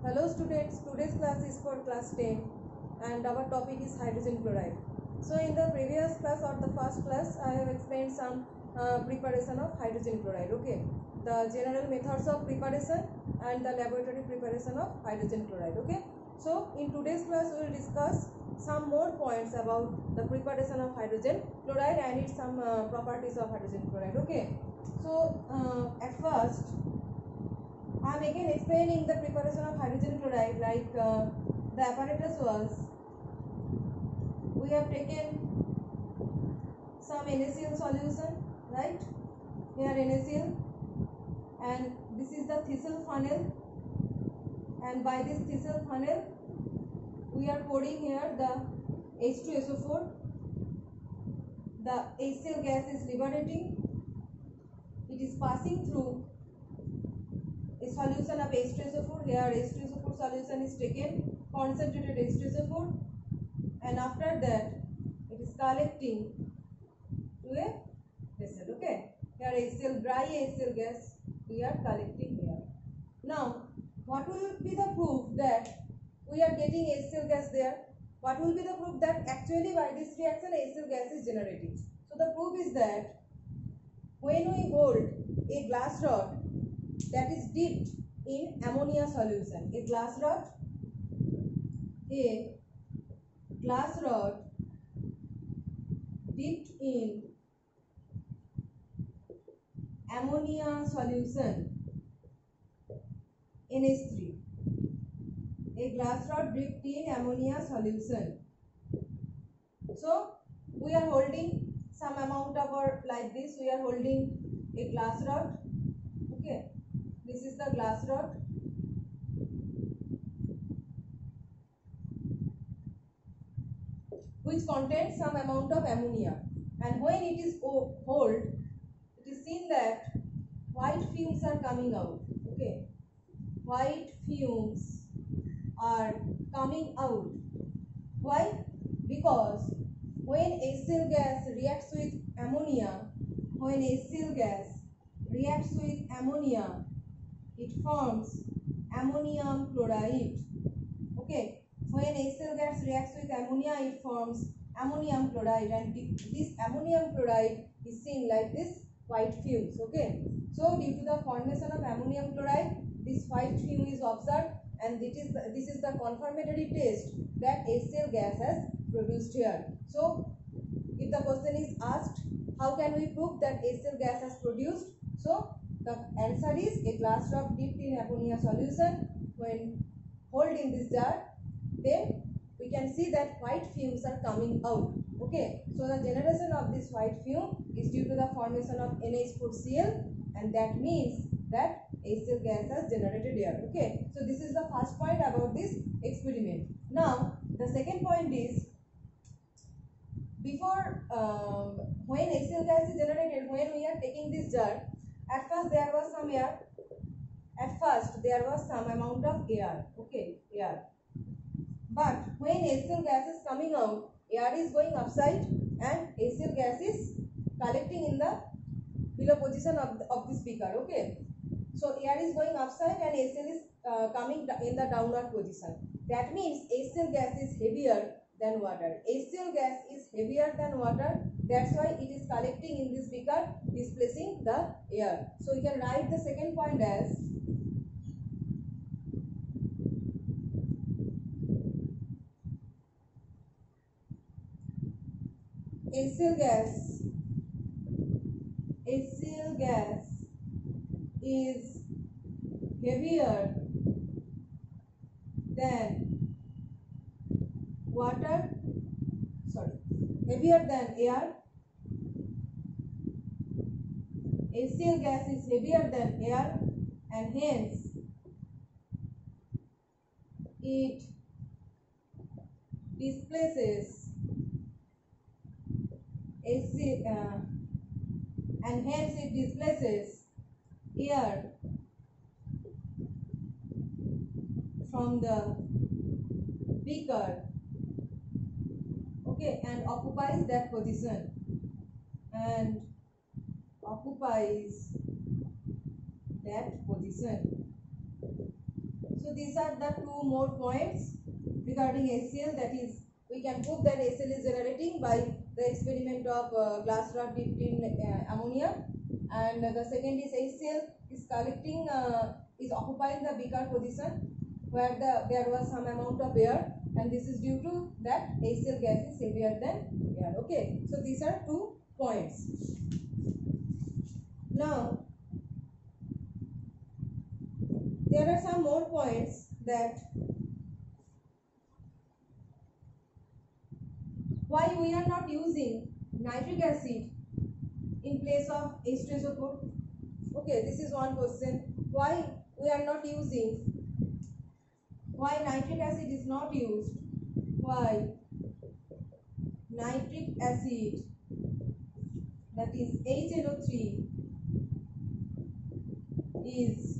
Hello students, today's class is for class 10 and our topic is hydrogen chloride. So in the previous class or the first class I have explained some preparation of hydrogen chloride. Okay, the general methods of preparation and the laboratory preparation of hydrogen chloride. Okay, so in today's class we will discuss some more points about the preparation of hydrogen chloride and its some properties of hydrogen chloride. Okay, so at first I am again explaining the preparation of hydrogen chloride, like the apparatus was, we have taken some NaCl solution, right? Here NaCl, and this is the Thissell funnel, and by this Thissell funnel we are pouring here the H2SO4. The HCl gas is liberating, it is passing through a solution of H2SO4. Here H2SO4 solution is taken, concentrated H2SO4, and after that it is collecting to a vessel. Okay, here HCl, dry HCl gas we are collecting here. Now what will be the proof that we are getting HCl gas there? What will be the proof that actually by this reaction HCl gas is generated? So the proof is that when we hold a glass rod that is dipped in ammonia solution, a glass rod dipped in ammonia solution NH3, a glass rod dipped in ammonia solution. So we are holding some amount of, or like this, we are holding a glass rod. Okay, this is the glass rod, which contains some amount of ammonia, and when it is hold, it is seen that white fumes are coming out. Okay, white fumes are coming out. Why? Because when HCl gas reacts with ammonia, it forms ammonium chloride. Okay, when HCl gas reacts with ammonia, it forms ammonium chloride, and this ammonium chloride is seen like this white fumes. Okay, so due to the formation of ammonium chloride, this white fume is observed, and this is the confirmatory test that HCl gas has produced here. So if the question is asked, how can we prove that HCl gas has produced? So the answer is a glass rod dipped in ammonia solution. When hold in this jar, then we can see that white fumes are coming out. Okay, so the generation of this white fume is due to the formation of NH4Cl, and that means that HCl gas has generated here. Okay, so this is the first point about this experiment. Now the second point is, before when HCl gas is generated, when we are taking this jar, at first there was some air, some amount of air. Okay, air, but when HCl gas is coming out, air is going upside and HCl gas is collecting in the below position of this beaker. Okay, so air is going upside and HCl is coming in the downward position. That means HCl gas is heavier than water. HCl gas is heavier than water. That's why it is collecting in this beaker, displacing the air. So you can write the second point as HCl gas is heavier than water, heavier than air. HCl gas is heavier than air, and hence it displaces air from the beaker. Okay, and occupies that position, So So these are the two more points regarding HCl, that is we can prove that HCl is generating by the experiment of glass rod dipped in ammonia, and the second is HCl is collecting is occupying the beaker position where there was some amount of air, and this is due to that HCl gas is heavier than air. Okay, so these are 2 points. Now there are some more points, that why we are not using nitric acid in place of H2SO4. Okay, this is one question. Why we are not using, why nitric acid is not used, why nitric acid, that is HNO3, is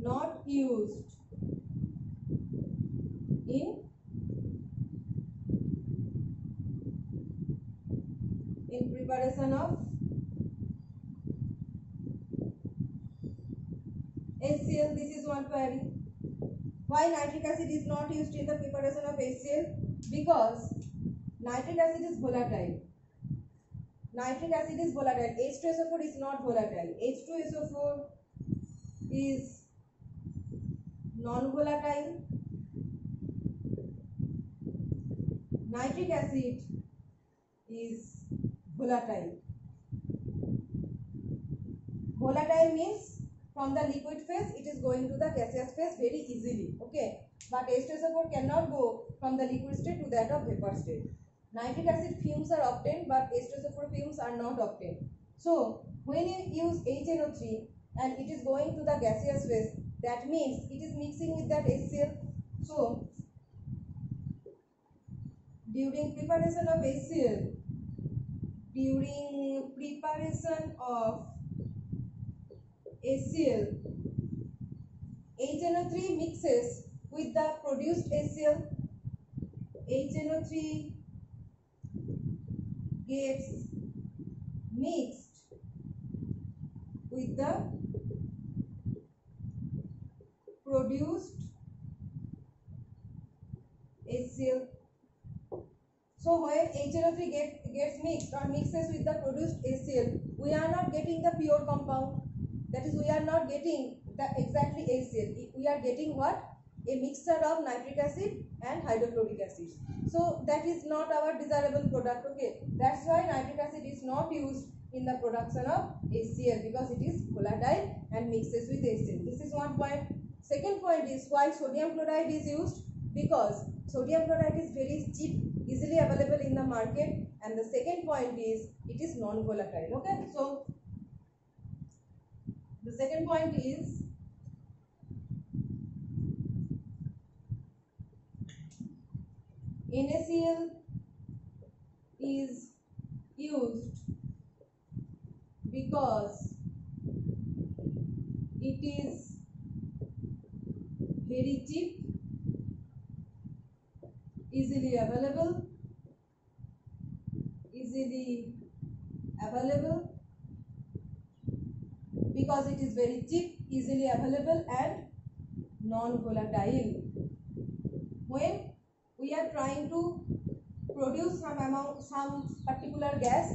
not used in preparation of HCl. This is one query. Why nitric acid is not used in the preparation of HCl? Because nitric acid is volatile. Nitric acid is volatile. H2SO4 is not volatile. H2SO4 is non-volatile. Nitric acid is volatile. Volatile means from the liquid phase it is going to the gaseous phase very easily. Okay, but H2SO4 cannot go from the liquid state to that of vapor state. Nitric acid fumes are obtained, but H2SO4 fumes are not obtained. So when you use HNO3 and it is going to the gaseous phase, that means it is mixing with that HCl. So during preparation of HCl, HNO3 mixes with the produced HCl. HNO3 gets mixed with the produced HCl. So when HNO3 gets mixed or mixes with the produced HCl, we are not getting the pure compound. That is, we are not getting the exactly HCl. We are getting what? A mixture of nitric acid and hydrochloric acid. So that is not our desirable product. Okay, that's why nitric acid is not used in the production of HCl, because it is volatile and mixes with HCl. This is one point. Second point is why sodium chloride is used, because sodium chloride is very cheap, easily available in the market, and the second point is it is non-volatile. Okay, so the second point is NaCl is used because it is very cheap, easily available, because it is very cheap, easily available, and non-volatile. When we are trying to produce some particular gas,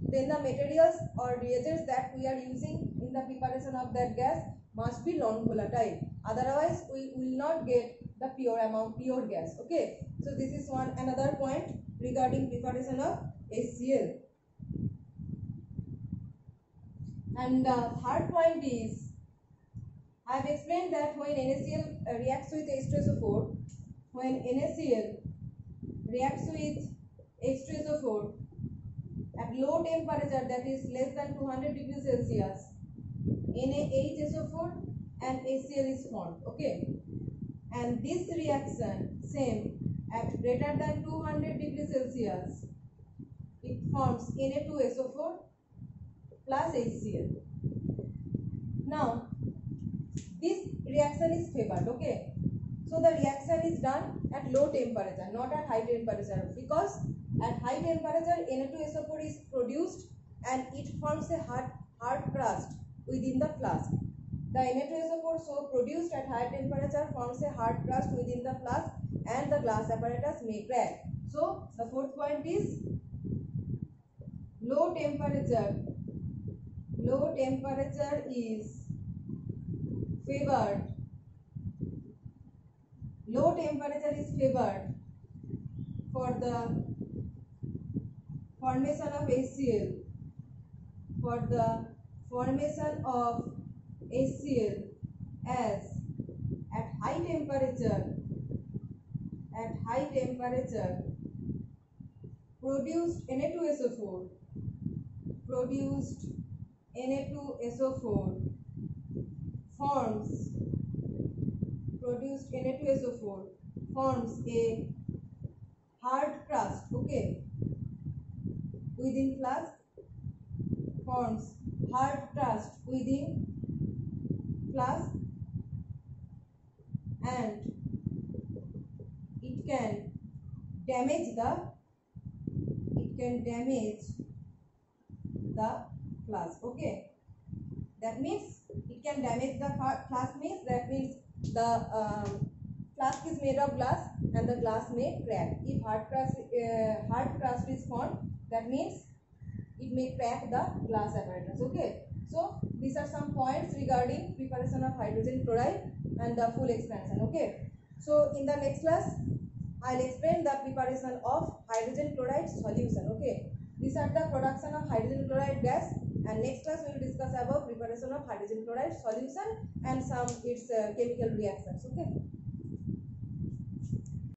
then the materials or reagents that we are using in the preparation of that gas must be non-volatile. Otherwise, we will not get the pure gas. Okay, so this is another point regarding preparation of HCl. And the third point is, I have explained that when NaCl reacts with H2SO4, when NaCl reacts with H2SO4 at low temperature, that is less than 200 degrees Celsius, NaHSO4 and HCl is formed. Okay, and this reaction same at greater than 200 degrees Celsius, it forms Na2SO4 plus HCl. Now this reaction is favored. Okay, so the reaction is done at low temperature, not at high temperature, because at high temperature Na2SO4 is produced and it forms a hard crust within the flask. The Na2SO4 so produced at high temperature forms a hard crust within the flask and the glass apparatus may crack. So the fourth point is low temperature is favored. Low temperature is favored for the formation of HCl. For the formation of HCl, as at high temperature produced Na2SO4 forms a hard crust, okay, within flask, forms hard crust within flask, and it can damage the flask, okay. That means it can damage the flask, means that means the flask is made of glass and the glass may crack. If hard crust is formed, that means it may crack the glass apparatus, okay. So these are some points regarding preparation of hydrogen chloride and the full expansion, okay. So in the next class I'll explain the preparation of hydrogen chloride solution, okay. These are the production of hydrogen chloride gas, and next class we will discuss about preparation of hydrogen chloride solution and some its chemical reactions, okay.